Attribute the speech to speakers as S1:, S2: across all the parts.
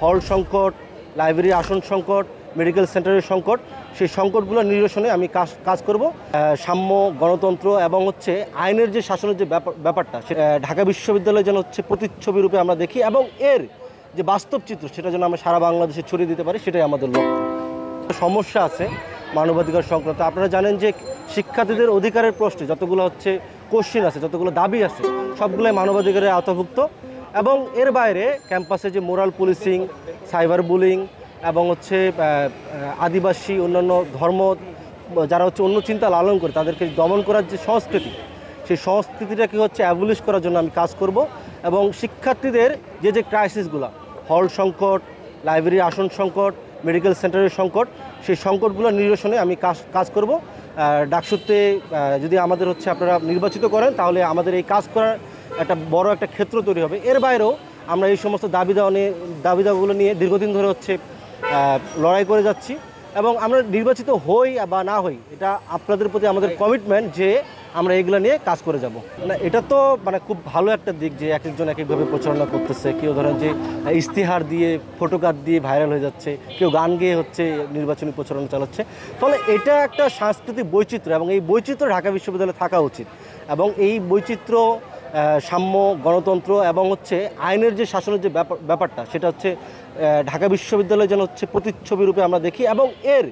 S1: হল সংকট, লাইব্রেরি আসন সংকট, মেডিকেল সেন্টারের সংকট, সেই সংকটগুলো নিরসনে আমি কাজ করব। সাম্য, গণতন্ত্র এবং আইনের যে শাসনের যে ব্যাপারটা সেটা ঢাকা বিশ্ববিদ্যালয় যেন প্রতিচ্ছবি রূপে আমরা দেখি এবং এর যে বাস্তব চিত্র সেটা যেন আমরা সারা বাংলাদেশে ছড়িয়ে দিতে পারি, সেটাই আমাদের লক্ষ্য। সমস্যা আছে মানবাধিকার সংক্রান্ত। আপনারা জানেন যে শিক্ষার্থীদের অধিকারের প্রশ্নে যতগুলো কোশ্চিন আছে, যতগুলো দাবি আছে, সবগুলোই মানবাধিকারের আওতাভুক্ত। এবং এর বাইরে ক্যাম্পাসে যে মোরাল পুলিশিং, সাইবার বুলিং এবং আদিবাসী অন্যান্য ধর্ম যারা অন্য চিন্তা লালন করে তাদেরকে দমন করার যে সংস্কৃতি, সেই সংস্কৃতিটাকে অ্যাবলিশ করার জন্য আমি কাজ করব। এবং শিক্ষার্থীদের যে ক্রাইসিসগুলো, হল সংকট, লাইব্রেরি আসন সংকট, মেডিকেল সেন্টারের সংকট, সেই সংকটগুলো নিরসনে আমি কাজ করব। ডাকসুতে যদি আমাদের আপনারা নির্বাচিত করেন তাহলে আমাদের এই কাজ করার একটা বড় একটা ক্ষেত্র তৈরি হবে। এর বাইরেও আমরা এই সমস্ত দাবিদাওয়াগুলো নিয়ে দীর্ঘদিন ধরে লড়াই করে যাচ্ছি এবং আমরা নির্বাচিত হই বা না হই, এটা আপনাদের প্রতি আমাদের কমিটমেন্ট যে আমরা এগুলো নিয়ে কাজ করে যাব। না, এটা তো খুব ভালো একটা দিক যে এক একজন এক একভাবে প্রচারণা করতেছে। কেউ ধরেন যে ইস্তিহার দিয়ে, ফটোকার্ড দিয়ে ভাইরাল হয়ে যাচ্ছে, কেউ গান গেয়ে নির্বাচনী প্রচারণা চালাচ্ছে। ফলে এটা একটা সাংস্কৃতিক বৈচিত্র্য এবং এই বৈচিত্র্য ঢাকা বিশ্ববিদ্যালয়ে থাকা উচিত। এবং এই বৈচিত্র্য, সাম্য, গণতন্ত্র এবং আইনের যে শাসনের যে ব্যাপারটা সেটা ঢাকা বিশ্ববিদ্যালয় যেন প্রতিচ্ছবি রূপে আমরা দেখি এবং এর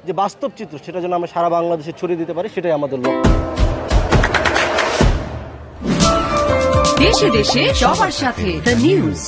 S1: যে বাস্তব চিত্র সেটা যেন আমরা সারা বাংলাদেশে ছড়িয়ে দিতে পারি, সেটাই আমাদের লক্ষ্য।
S2: দেশে দেশে সবার সাথে দ্য নিউজ।